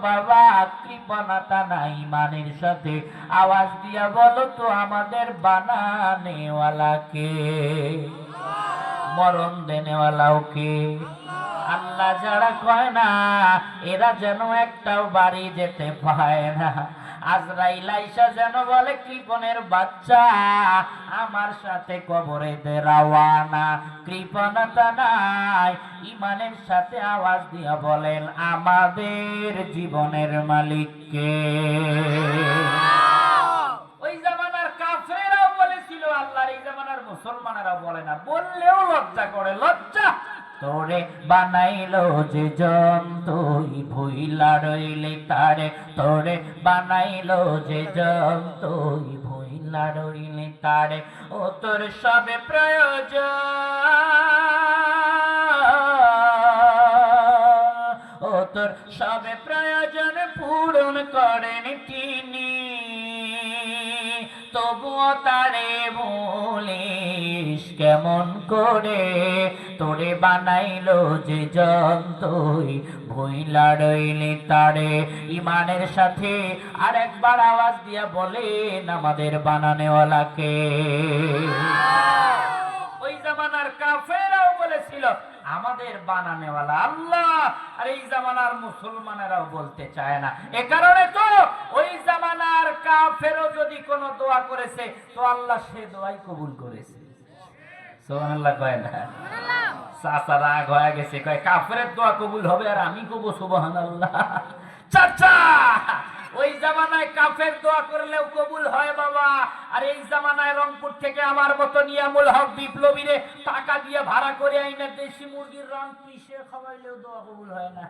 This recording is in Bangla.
বাবা কৃপণতা নাই ইমানের সাথে, আওয়াজ দিয়া বলো তো আমাদের বানানেওয়ালাকে, মরণ দেনেওয়ালাও কে? আল্লাহ যারা কয় না এরা যেন একটাও বাড়ি যেতে পায় না। আজরাইল আইসা যেন বলে কৃপণের বাচ্চা আমার সাথে কবরে দে রওয়ানা। কৃপণতা নাই ইমানের সাথে আওয়াজ দিয়া বলেন আমাদের জীবনের মালিককে। ওই জামানার কাফেররাও বলেছিল আল্লাহর, এই জামানার মুসলমানেরাও বলে না, বললেও লজ্জা করে। লজ্জা তোরে বানাইলো যে জন তুই ভুইলা রইলি তারে, তোরে বানাইলো যে জন তুই ভুইলা রইলি তারে, ও তোর সবে প্রয়োজন, ও তোর সবে প্রয়োজন পূরণ করেন তিনি, তবুও তারে ভুলিস কেমন করে, তোরে বানাইলো যে জন তুই ভুইলা রইলি তারে। ইমানের সাথে আর একবার আওয়াজ দিয়া বলেন আমাদের বানানেওয়ালাকে। ওই জামানার কাফেররাও বলেছিল আমাদের বানানেওয়ালা আল্লাহ, আর এই জামানার মুসলমানেরাও বলতে চায় না। এ কারণে তো ওই জামানার কাফেরও যদি কোনো দোয়া করেছে তো আল্লাহ সে দোয়াই কবুল করেছে। সুবহানাল্লাহ কয় না? চাচা রাগ হয়ে গেছে, কয় কাফেরের দোয়া কবুল হবে আর আমি কব সুবহানাল্লাহ। চাচা ওই জামানায় কাফের দোয়া করলেও কবুল হয় বাবা, আর এই জামানায় রংপুর থেকে আমার মতো নিয়ামুল হক বিপ্লবীরে টাকা দিয়ে ভাড়া করে আইনা দেশি মুরগির রং পিষে খাওয়াইলেও দোয়া কবুল হয় না।